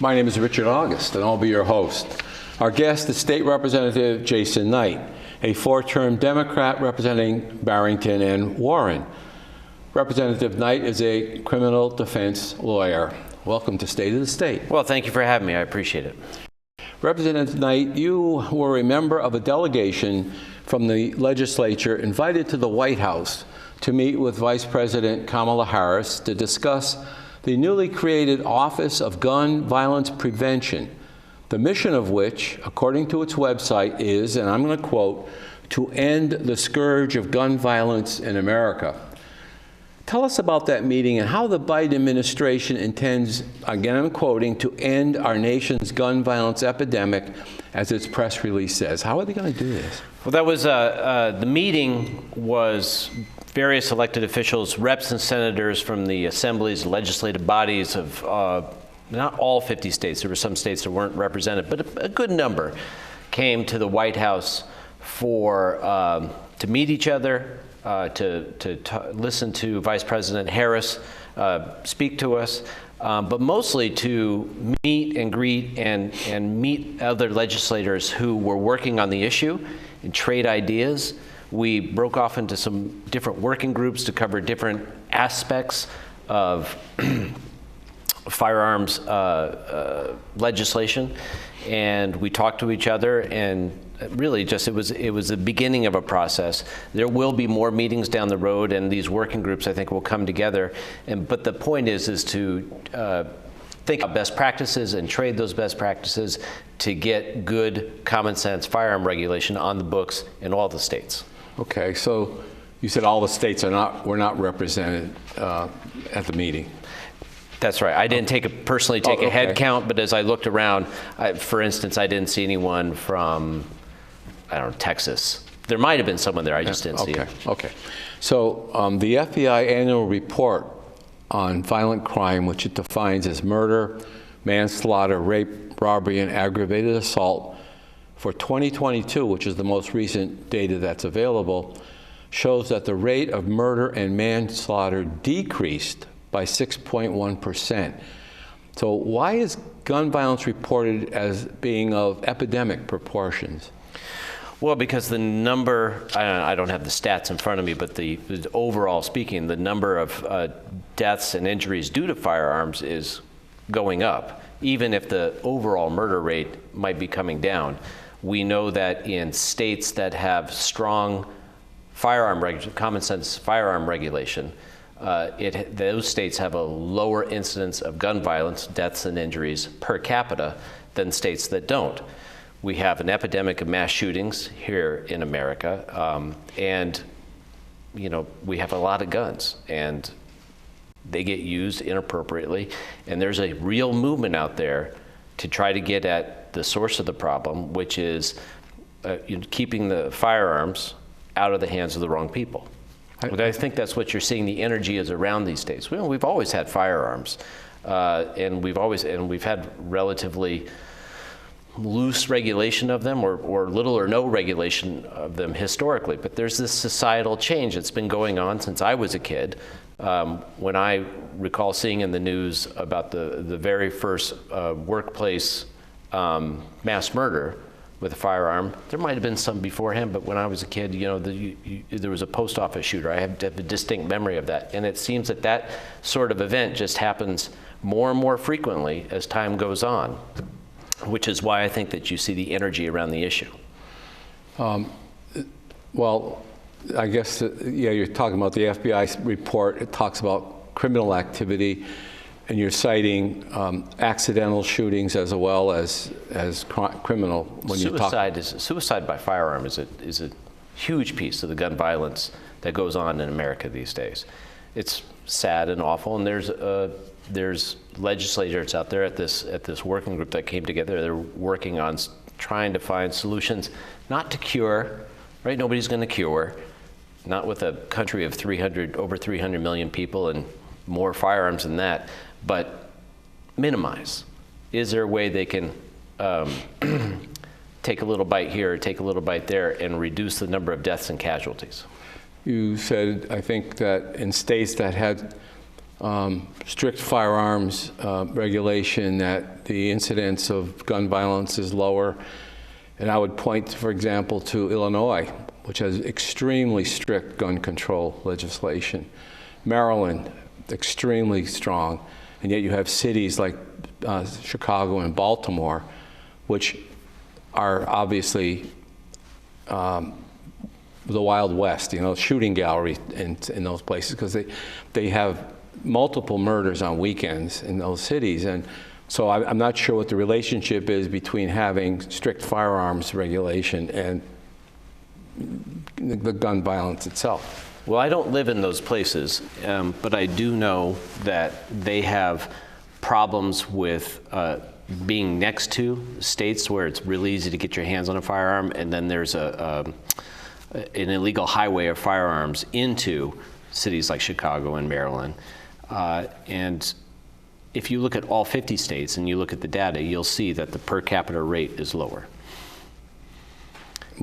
My name is Richard August, and I'll be your host. Our guest is State Representative Jason Knight, a four-term Democrat representing Barrington and Warren. Representative Knight is a criminal defense lawyer. Welcome to State of the State. Well, thank you for having me. I appreciate it. Representative Knight, you were a member of a delegation from the legislature invited to the White House to meet with Vice President Kamala Harris to discuss the newly created Office of Gun Violence Prevention, the mission of which, according to its website, is, and I'm going to quote, to end the scourge of gun violence in America. Tell us about that meeting and how the Biden administration intends, again I'm quoting, to end our nation's gun violence epidemic, as its press release says. How are they going to do this? Well, that was, the meeting was various elected officials, reps and senators from the assemblies, legislative bodies of not all 50 states. There were some states that weren't represented, but a good number came to the White House for to meet each other, to listen to Vice President Harris speak to us, but mostly to meet and greet and meet other legislators who were working on the issue and trade ideas. We broke off into some different working groups to cover different aspects of firearms legislation, and we talked to each other, and really just it was the beginning of a process. There will be more meetings down the road, and these working groups I think will come together. But the point is to think about best practices and trade those best practices to get good common sense firearm regulation on the books in all the states. Okay, so you said all the states were not represented at the meeting. That's right. I didn't personally take a head count, but as I looked around, for instance, I didn't see anyone from, I don't know, Texas. There might have been someone there. I just didn't see it. Okay. So the FBI annual report on violent crime, which it defines as murder, manslaughter, rape, robbery, and aggravated assault, for 2022, which is the most recent data that's available, shows that the rate of murder and manslaughter decreased by 6.1%. So why is gun violence reported as being of epidemic proportions? Well, because the number, I don't have the stats in front of me, but the overall speaking, the number of deaths and injuries due to firearms is going up, even if the overall murder rate might be coming down. We know that in states that have strong common sense firearm regulation, those states have a lower incidence of gun violence, deaths and injuries per capita than states that don't. We have an epidemic of mass shootings here in America, and we have a lot of guns, and they get used inappropriately, and there's a real movement out there to try to get at the source of the problem, which is keeping the firearms out of the hands of the wrong people. I think that's what you're seeing. The energy is around these days. We've always had firearms, and we've had relatively loose regulation of them, or little or no regulation of them historically. But there's this societal change that's been going on since I was a kid. When I recall seeing in the news about the very first workplace mass murder with a firearm. There might have been some beforehand, but when I was a kid, there was a post office shooter. I have a distinct memory of that. And it seems that that sort of event just happens more and more frequently as time goes on, which is why I think that you see the energy around the issue. Well, I guess, you're talking about the FBI report. It talks about criminal activity, and you're citing accidental shootings as well as criminal. When Suicide by firearm is a huge piece of the gun violence that goes on in America these days. It's sad and awful, and there's legislators out there at this working group that came together. They're working on trying to find solutions, not to cure, right? Nobody's going to cure, not with a country of over 300 million people and more firearms than that, but minimize. Is there a way they can take a little bite here or take a little bite there and reduce the number of deaths and casualties? You said, I think, that in states that had strict firearms regulation, that the incidence of gun violence is lower. And I would point, for example, to Illinois, which has extremely strict gun control legislation. Maryland, extremely strong. And yet you have cities like Chicago and Baltimore, which are obviously the Wild West, shooting gallery in those places, because they have multiple murders on weekends in those cities. And so I'm not sure what the relationship is between having strict firearms regulation and the gun violence itself. Well, I don't live in those places, but I do know that they have problems with being next to states where it's really easy to get your hands on a firearm, and then there's an illegal highway of firearms into cities like Chicago and Maryland. And if you look at all 50 states and you look at the data, you'll see that the per capita rate is lower.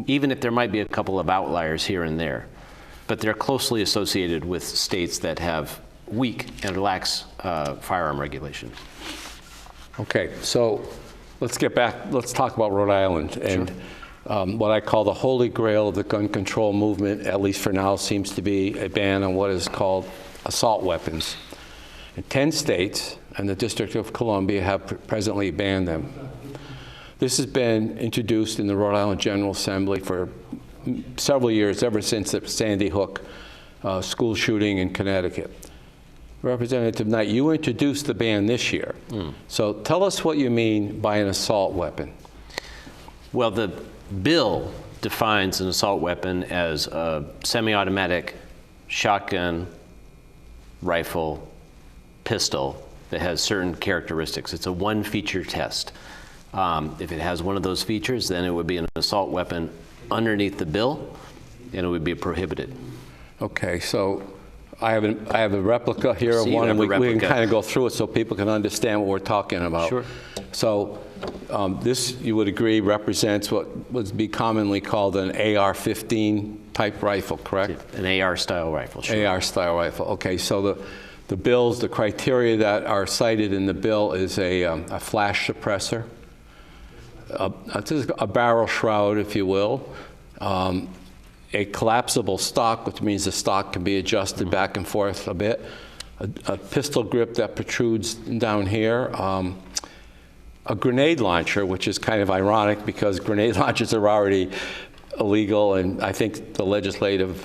Even if there might be a couple of outliers here and there, but they're closely associated with states that have weak and lax firearm regulation. Okay, so let's get back, let's talk about Rhode Island. And what I call the holy grail of the gun control movement, at least for now, seems to be a ban on what is called assault weapons. And 10 states and the District of Columbia have presently banned them. This has been introduced in the Rhode Island General Assembly for several years, ever since the Sandy Hook school shooting in Connecticut. Representative Knight, you introduced the ban this year. So tell us what you mean by an assault weapon. Well, the bill defines an assault weapon as a semi-automatic shotgun, rifle, pistol that has certain characteristics. It's a one-feature test. If it has one of those features, then it would be an assault weapon underneath the bill, and it would be prohibited. Okay, so I have a replica here of one, and we can kind of go through it so people can understand what we're talking about. Sure. So this, you would agree, represents what would be commonly called an AR-15 type rifle, correct? An AR-style rifle, sure. AR-style rifle. Okay, so the bills, the criteria that are cited in the bill is a flash suppressor, a barrel shroud, if you will, a collapsible stock, which means the stock can be adjusted back and forth a bit, a pistol grip that protrudes down here, a grenade launcher, which is kind of ironic because grenade launchers are already illegal, and I think the Legislative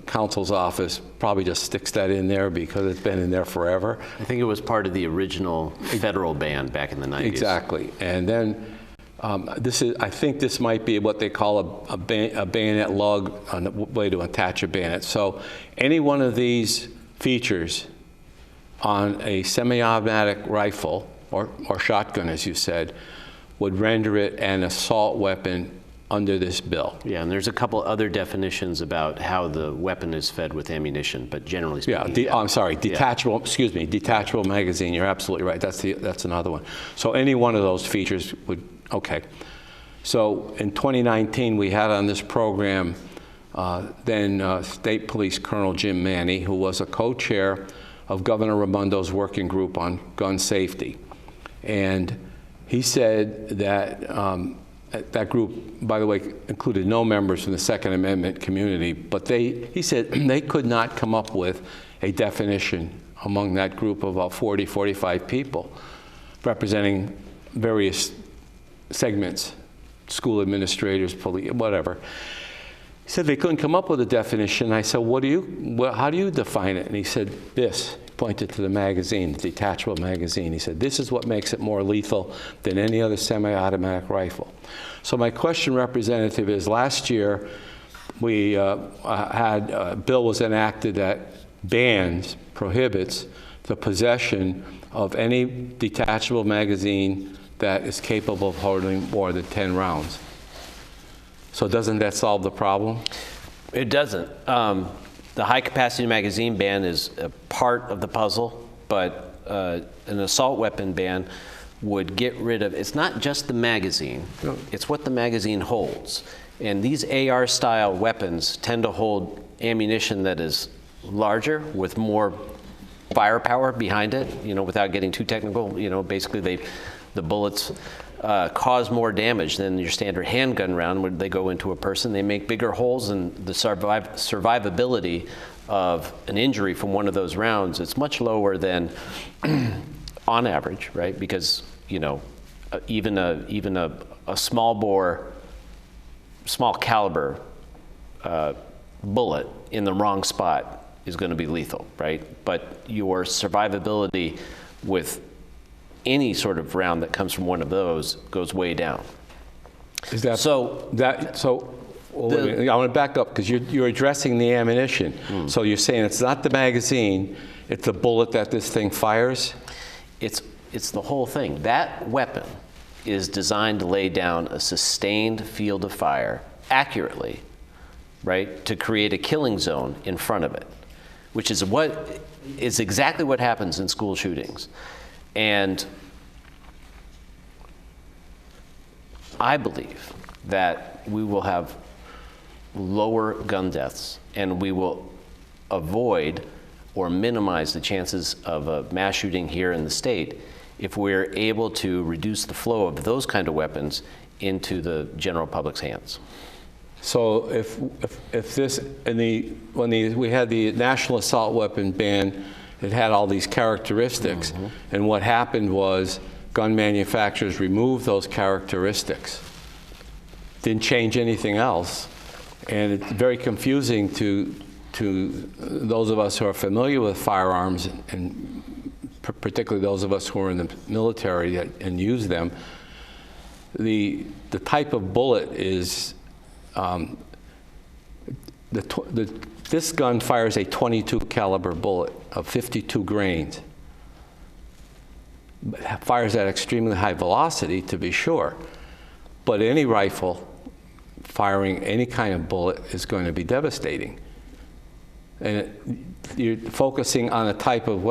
Counsel's office probably just sticks that in there because it's been in there forever. I think it was part of the original federal ban back in the 90s. Exactly. And then I think this might be what they call a bayonet lug, a way to attach a bayonet. So any one of these features on a semi-automatic rifle or shotgun, as you said, would render it an assault weapon under this bill. Yeah, and there's a couple other definitions about how the weapon is fed with ammunition, but generally speaking. I'm sorry, detachable, excuse me, detachable magazine. You're absolutely right. That's another one. So any one of those features would, okay. So in 2019, we had on this program then State Police Colonel Jim Manny, who was a co-chair of Governor Raimondo's working group on gun safety. And he said that that group, by the way, included no members from the Second Amendment community, but he said they could not come up with a definition among that group of about 40, 45 people representing various segments, school administrators, police, whatever. He said they couldn't come up with a definition. I said, how do you define it? And he said, this. He pointed to the magazine, the detachable magazine. He said, this is what makes it more lethal than any other semi-automatic rifle. So my question, Representative, is last year we had a bill was enacted that prohibits the possession of any detachable magazine that is capable of holding more than 10 rounds. So doesn't that solve the problem? It doesn't. The high-capacity magazine ban is a part of the puzzle, but an assault weapon ban would get rid of, it's not just the magazine, it's what the magazine holds. And these AR-style weapons tend to hold ammunition that is larger with more firepower behind it, without getting too technical. Basically the bullets cause more damage than your standard handgun round. When they go into a person, they make bigger holes, and the survivability of an injury from one of those rounds, it's much lower than on average, right? Because, even a small bore, small caliber bullet in the wrong spot is going to be lethal, right? But your survivability with any sort of round that comes from one of those goes way down. Is that so? Well, wait a minute. I want to back up because you're addressing the ammunition. So you're saying it's not the magazine, it's the bullet that this thing fires? It's the whole thing. That weapon is designed to lay down a sustained field of fire accurately, right, to create a killing zone in front of it, which is exactly what happens in school shootings. And I believe that we will have lower gun deaths, and we will avoid or minimize the chances of a mass shooting here in the state if we're able to reduce the flow of those kind of weapons into the general public's hands. So if this, when we had the national assault weapon ban, it had all these characteristics, and what happened was gun manufacturers removed those characteristics, didn't change anything else, and it's very confusing to those of us who are familiar with firearms, and particularly those of us who are in the military and use them. The type of bullet is this gun fires a .22 caliber bullet of 52 grains. It fires at extremely high velocity, to be sure, but any rifle firing any kind of bullet is going to be devastating. And you're focusing on a type of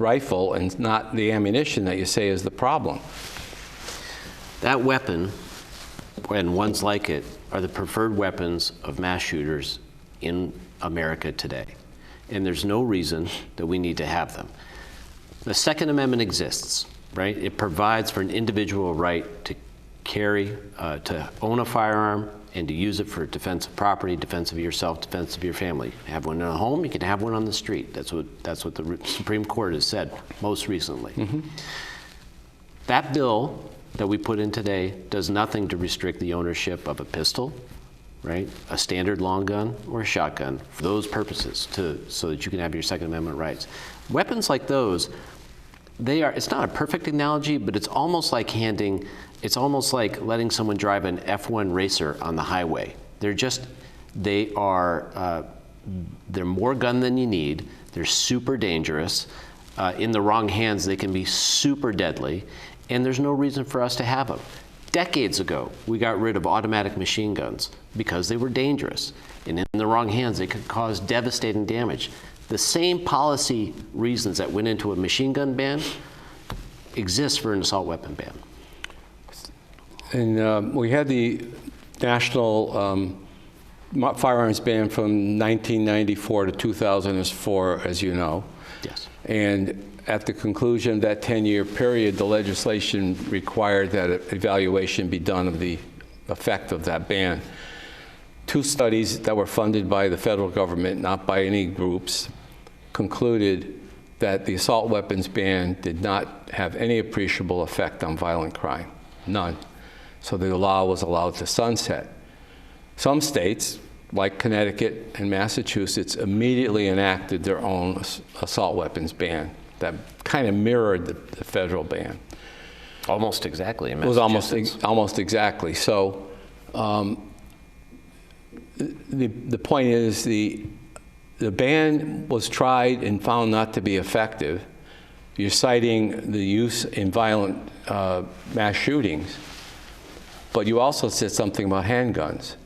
rifle and not the ammunition that you say is the problem. That weapon, and ones like it, are the preferred weapons of mass shooters in America today. And there's no reason that we need to have them. The Second Amendment exists, right? It provides for an individual right to carry, to own a firearm, and to use it for defense of property, defense of yourself, defense of your family. Have one in a home, you can have one on the street. That's what the Supreme Court has said most recently. That bill that we put in today does nothing to restrict the ownership of a pistol, right? A standard long gun or a shotgun for those purposes, so that you can have your Second Amendment rights. Weapons like those, it's not a perfect analogy, but it's almost like letting someone drive an F1 racer on the highway. They're more gun than you need. They're super dangerous. In the wrong hands, they can be super deadly, and there's no reason for us to have them. Decades ago, we got rid of automatic machine guns because they were dangerous, and in the wrong hands, they could cause devastating damage. The same policy reasons that went into a machine gun ban exist for an assault weapon ban. And we had the national firearms ban from 1994 to 2004, as you know. Yes. And at the conclusion of that 10-year period, the legislation required that an evaluation be done of the effect of that ban. Two studies that were funded by the federal government, not by any groups, concluded that the assault weapons ban did not have any appreciable effect on violent crime, none. So the law was allowed to sunset. Some states, like Connecticut and Massachusetts, immediately enacted their own assault weapons ban that kind of mirrored the federal ban. Almost exactly in Massachusetts. It was almost exactly. So the point is the ban was tried and found not to be effective. You're citing the use in violent mass shootings, but you also said something about handguns.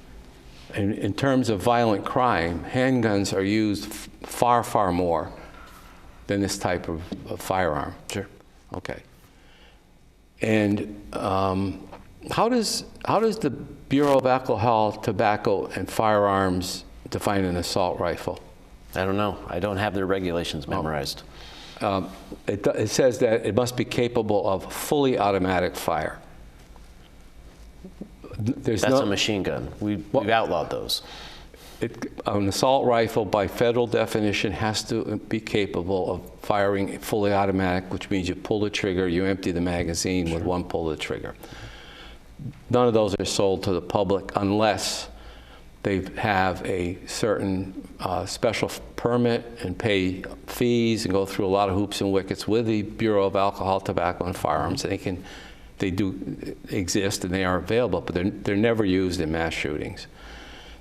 In terms of violent crime, handguns are used far, far more than this type of firearm. Sure. Okay. And how does the Bureau of Alcohol, Tobacco, and Firearms define an assault rifle? I don't know. I don't have their regulations memorized. it says that it must be capable of fully automatic fire. That's a machine gun. We've outlawed those. An assault rifle, by federal definition, has to be capable of firing fully automatic, which means you pull the trigger, you empty the magazine with one pull of the trigger. None of those are sold to the public unless they have a certain special permit and pay fees and go through a lot of hoops and wickets with the Bureau of Alcohol, Tobacco, and Firearms. They do exist and they are available, but they're never used in mass shootings.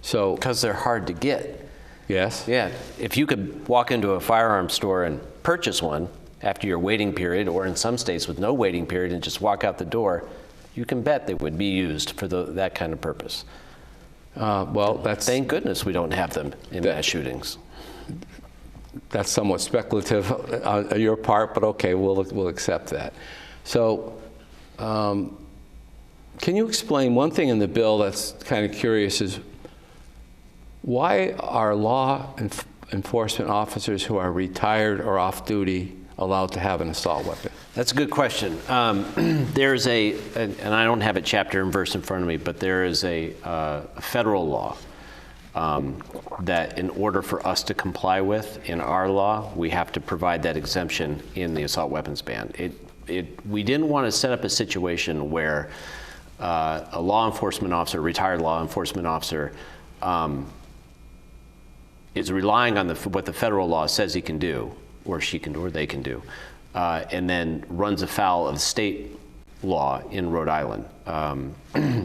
So, because they're hard to get. Yes? Yeah. If you could walk into a firearms store and purchase one after your waiting period, or in some states with no waiting period, and just walk out the door, you can bet they would be used for that kind of purpose. Well, thank goodness we don't have them in mass shootings. That's somewhat speculative on your part, but okay, we'll accept that. So, can you explain one thing in the bill that's kind of curious is why are law enforcement officers who are retired or off duty allowed to have an assault weapon? That's a good question. There's and I don't have it chapter and verse in front of me, but there is a federal law that in order for us to comply with in our law, we have to provide that exemption in the assault weapons ban. We didn't want to set up a situation where a law enforcement officer, a retired law enforcement officer, is relying on what the federal law says he can do, or she can do, or they can do, and then runs afoul of state law in Rhode Island.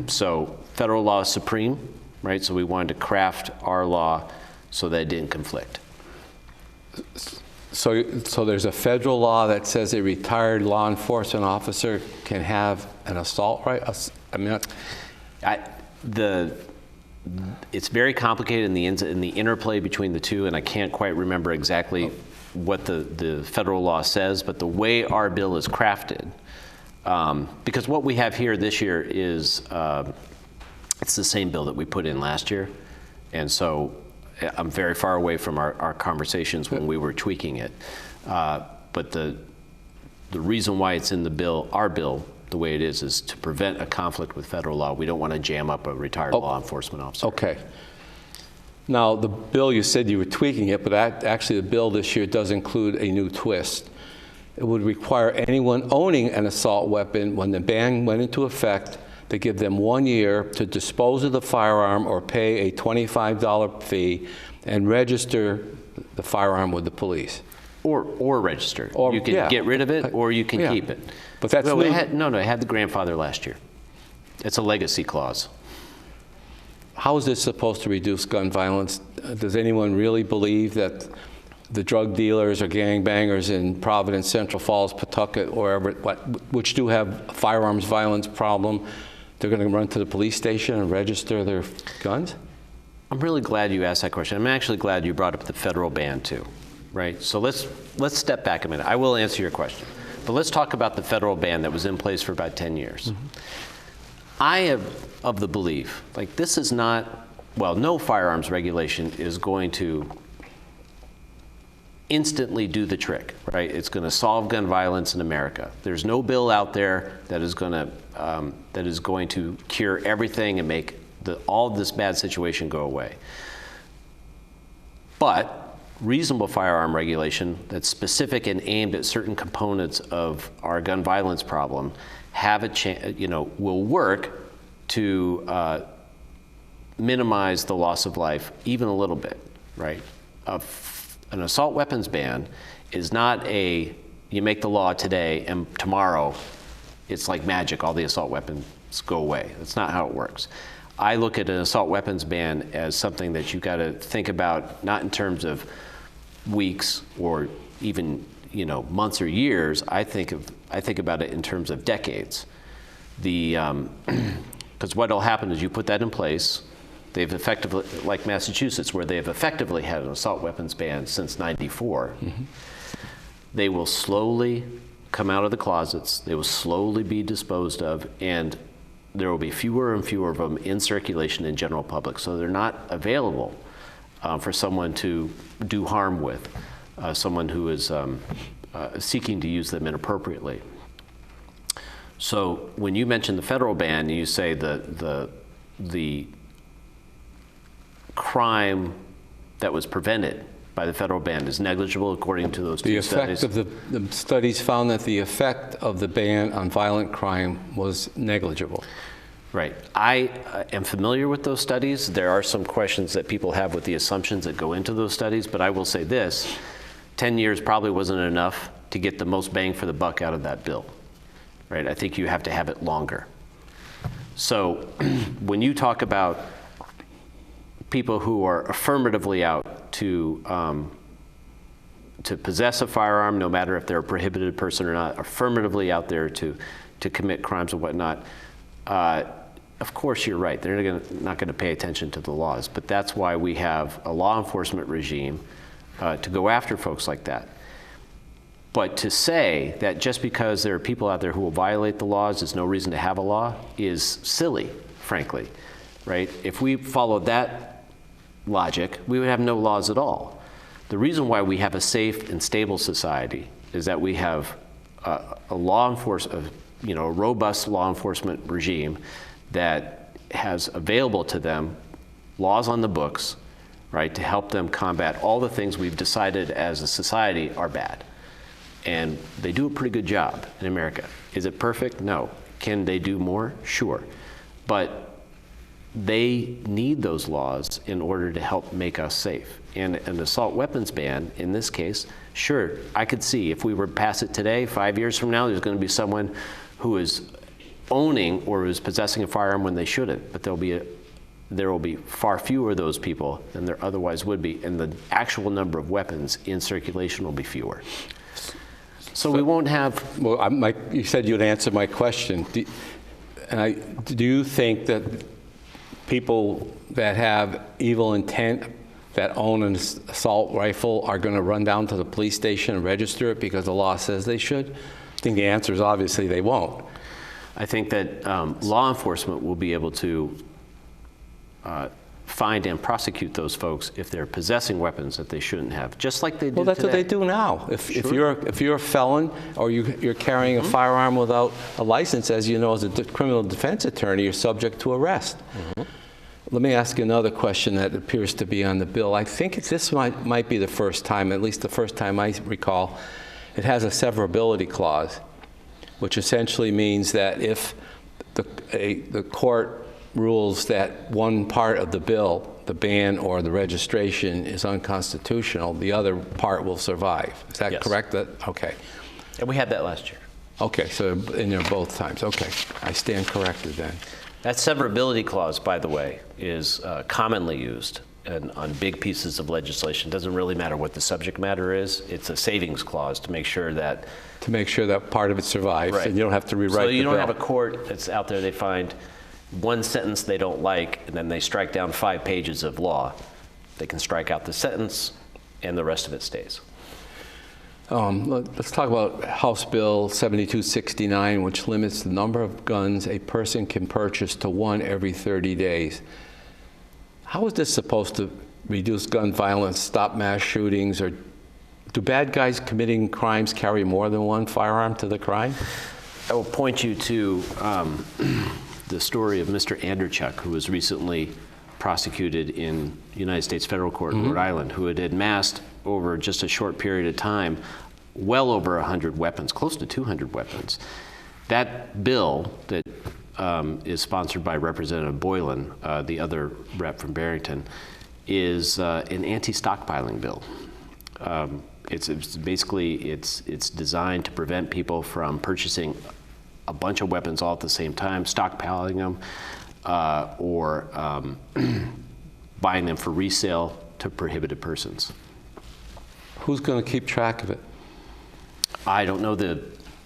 So federal law is supreme, right? So we wanted to craft our law so that it didn't conflict. So there's a federal law that says a retired law enforcement officer can have an assault rifle? I mean, it's very complicated in the interplay between the two, and I can't quite remember exactly what the federal law says, but the way our bill is crafted, because what we have here this year is, it's the same bill that we put in last year, and so I'm very far away from our conversations when we were tweaking it. But the reason why it's in the bill, our bill, the way it is to prevent a conflict with federal law. We don't want to jam up a retired law enforcement officer. Okay. Now, the bill, you said you were tweaking it, but actually the bill this year does include a new twist. It would require anyone owning an assault weapon, when the ban went into effect, to give them 1 year to dispose of the firearm or pay a $25 fee and register the firearm with the police. Or register. You can get rid of it, or you can keep it. But that's it had the grandfather last year. It's a legacy clause. How is this supposed to reduce gun violence? Does anyone really believe that the drug dealers or gangbangers in Providence, Central Falls, Pawtucket, wherever, which do have a firearms violence problem, they're going to run to the police station and register their guns? I'm really glad you asked that question. I'm actually glad you brought up the federal ban too. Right, so let's step back a minute. I will answer your question, but let's talk about the federal ban that was in place for about 10 years. Mm-hmm. I am of the belief, like, this is not, well, no firearms regulation is going to instantly do the trick, right? It's going to solve gun violence in America. There's no bill out there that is going to cure everything and make all this bad situation go away. But reasonable firearm regulation that's specific and aimed at certain components of our gun violence problem will work to minimize the loss of life even a little bit, right? An assault weapons ban is not you make the law today and tomorrow it's like magic, all the assault weapons go away. That's not how it works. I look at an assault weapons ban as something that you got to think about, not in terms of weeks or even months or years. I think about it in terms of decades. Because what'll happen is you put that in place. They've effectively, like Massachusetts, where they have effectively had an assault weapons ban since '94. Mm-hmm. They will slowly come out of the closets. They will slowly be disposed of, and there will be fewer and fewer of them in circulation in general public. So they're not available for someone to do harm with, someone who is seeking to use them inappropriately. So when you mention the federal ban, you say the crime that was prevented by the federal ban is negligible according to those two studies. The studies found that the effect of the ban on violent crime was negligible. Right. I am familiar with those studies. There are some questions that people have with the assumptions that go into those studies, but I will say this, 10 years probably wasn't enough to get the most bang for the buck out of that bill. Right? I think you have to have it longer. So when you talk about people who are affirmatively out to possess a firearm, no matter if they're a prohibited person or not, affirmatively out there to commit crimes and whatnot, of course you're right. They're not going to pay attention to the laws. But that's why we have a law enforcement regime to go after folks like that. But to say that just because there are people out there who will violate the laws, there's no reason to have a law is silly, frankly, right? If we followed that logic, we would have no laws at all. The reason why we have a safe and stable society is that we have a robust law enforcement regime that has available to them laws on the books, right, to help them combat all the things we've decided as a society are bad. And they do a pretty good job in America. Is it perfect? No. Can they do more? Sure. But they need those laws in order to help make us safe. And an assault weapons ban, in this case, sure, I could see if we were to pass it today, 5 years from now, there's going to be someone who is owning or is possessing a firearm when they shouldn't. But there will be far fewer of those people than there otherwise would be, and the actual number of weapons in circulation will be fewer. So we won't have... Well, you said you'd answer my question. Do you think that people that have evil intent that own an assault rifle are going to run down to the police station and register it because the law says they should? I think the answer is obviously they won't. I think that law enforcement will be able to find and prosecute those folks if they're possessing weapons that they shouldn't have, just like they do today. Well, that's what they do now. If you're a felon or you're carrying a firearm without a license, as you know, as a criminal defense attorney, you're subject to arrest. Let me ask you another question that appears to be on the bill. I think this might be the first time, at least the first time I recall, it has a severability clause, which essentially means that if the court rules that one part of the bill, the ban or the registration, is unconstitutional, the other part will survive. Is that correct? Okay. And we had that last year. Okay, so in there both times. Okay, I stand corrected then. That severability clause, by the way, is commonly used on big pieces of legislation. It doesn't really matter what the subject matter is. It's a savings clause to make sure that... To make sure that part of it survives, right. And you don't have to rewrite the bill. So you don't have a court that's out there, they find one sentence they don't like, and then they strike down 5 pages of law. They can strike out the sentence, and the rest of it stays. Let's talk about House Bill 7269, which limits the number of guns a person can purchase to 1 every 30 days. How is this supposed to reduce gun violence, stop mass shootings, or do bad guys committing crimes carry more than one firearm to the crime? I will point you to the story of Mr. Anderchuk, who was recently prosecuted in United States federal court in Rhode Island, who had amassed over just a short period of time well over 100 weapons, close to 200 weapons. That bill that is sponsored by Representative Boylan, the other rep from Barrington, is an anti-stockpiling bill. It's designed to prevent people from purchasing a bunch of weapons all at the same time, stockpiling them, or buying them for resale to prohibited persons. Who's going to keep track of it? I don't know the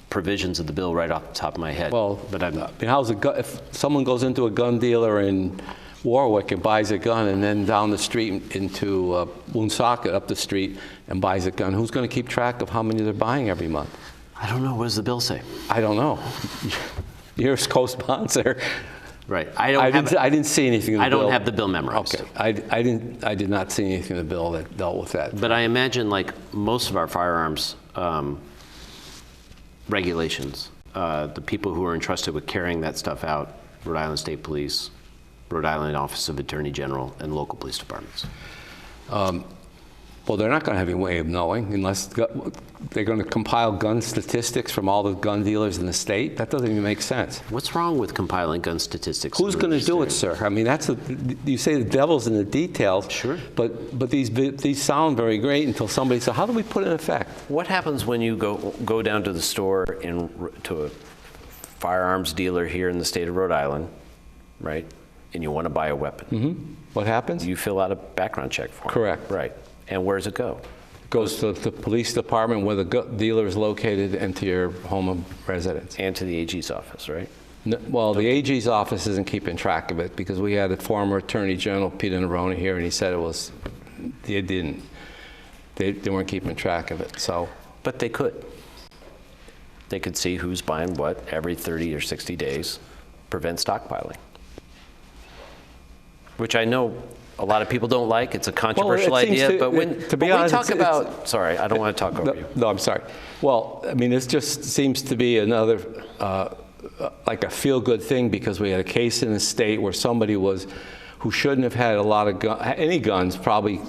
provisions of the bill right off the top of my head. Well, but I'm not. If someone goes into a gun dealer in Warwick and buys a gun, and then down the street into Woonsocket up the street and buys a gun, who's going to keep track of how many they're buying every month? I don't know. What does the bill say? I don't know. You're a co-sponsor. Right. I didn't see anything in the bill. I don't have the bill memorized. Okay. I did not see anything in the bill that dealt with that. But I imagine, like most of our firearms regulations, the people who are entrusted with carrying that stuff out, Rhode Island State Police, Rhode Island Office of Attorney General, and local police departments? Well, they're not going to have any way of knowing unless they're going to compile gun statistics from all the gun dealers in the state. That doesn't even make sense. What's wrong with compiling gun statistics? Who's going to do it, sir? I mean, you say the devil's in the details. Sure. But these sound very great until somebody says, how do we put it in effect? What happens when you go down to the store to a firearms dealer here in the state of Rhode Island, right? And you want to buy a weapon? Mm-hmm. What happens? You fill out a background check form. Correct. Right. And where does it go? It goes to the police department where the dealer is located and to your home of residence. And to the AG's office, right? No, well, the AG's office isn't keeping track of it because we had a former Attorney General, Peter Nerone, here, and he said they weren't keeping track of it. So, but they could. They could see who's buying what every 30 or 60 days, prevent stockpiling. Which I know a lot of people don't like. It's a controversial idea, but when we talk about, sorry, I don't want to talk over you. No, I'm sorry. Well, I mean, this just seems to be another, like a feel-good thing because we had a case in the state where somebody who shouldn't have had a lot of any guns, probably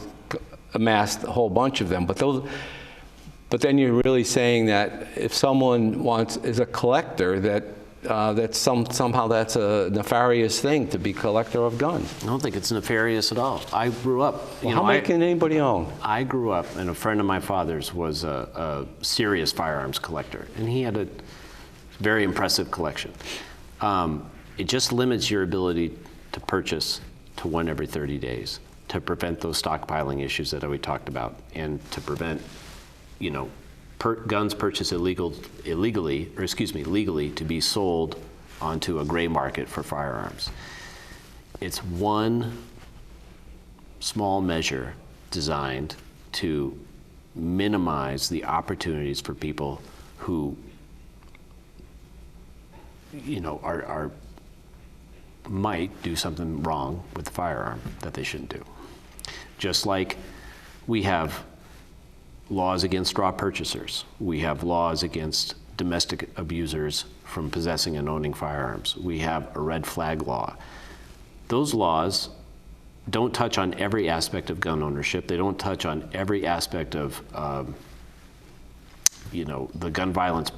amassed a whole bunch of them. But then you're really saying that if someone is a collector, that somehow that's a nefarious thing to be collector of guns. I don't think it's nefarious at all. I grew up. How many can anybody own? I grew up, and a friend of my father's was a serious firearms collector, and he had a very impressive collection. It just limits your ability to purchase to one every 30 days to prevent those stockpiling issues that we talked about, and to prevent, guns purchased legally to be sold onto a gray market for firearms. It's one small measure designed to minimize the opportunities for people who, might do something wrong with the firearm that they shouldn't do. Just like we have laws against straw purchasers. We have laws against domestic abusers from possessing and owning firearms. We have a red flag law. Those laws don't touch on every aspect of gun ownership. They don't touch on every aspect of, the gun violence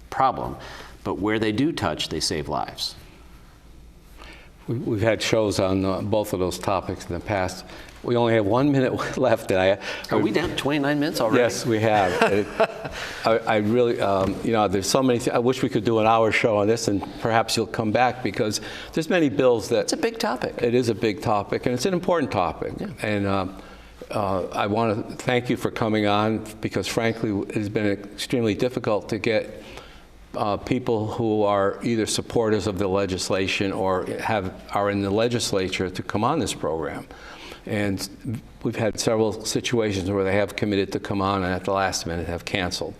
problem. But where they do touch, they save lives. We've had shows on both of those topics in the past. We only have 1 minute left. And Are we down 29 minutes already? Yes, we have. I really, there's so many I wish we could do an hour show on this, and perhaps you'll come back because there's many bills that... It's a big topic. It is a big topic, and it's an important topic. Yeah. And I want to thank you for coming on because, frankly, it has been extremely difficult to get people who are either supporters of the legislation or are in the legislature to come on this program. And we've had several situations where they have committed to come on and at the last minute have canceled.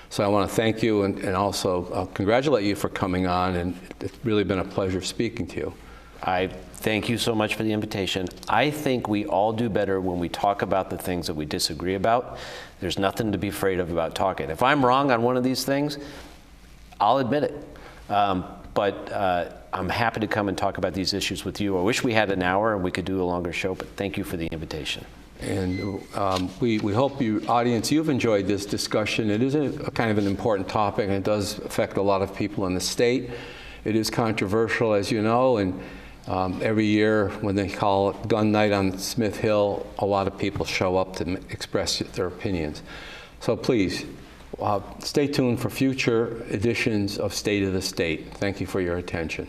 So I want to thank you and also congratulate you for coming on, and it's really been a pleasure speaking to you. I thank you so much for the invitation. I think we all do better when we talk about the things that we disagree about. There's nothing to be afraid of about talking. If I'm wrong on one of these things, I'll admit it. But I'm happy to come and talk about these issues with you. I wish we had an hour and we could do a longer show, but thank you for the invitation. And we hope you, audience, you've enjoyed this discussion. It is a kind of an important topic, and it does affect a lot of people in the state. It is controversial, as you know, and every year when they call it Gun Night on Smith Hill, a lot of people show up to express their opinions. So please, stay tuned for future editions of State of the State. Thank you for your attention.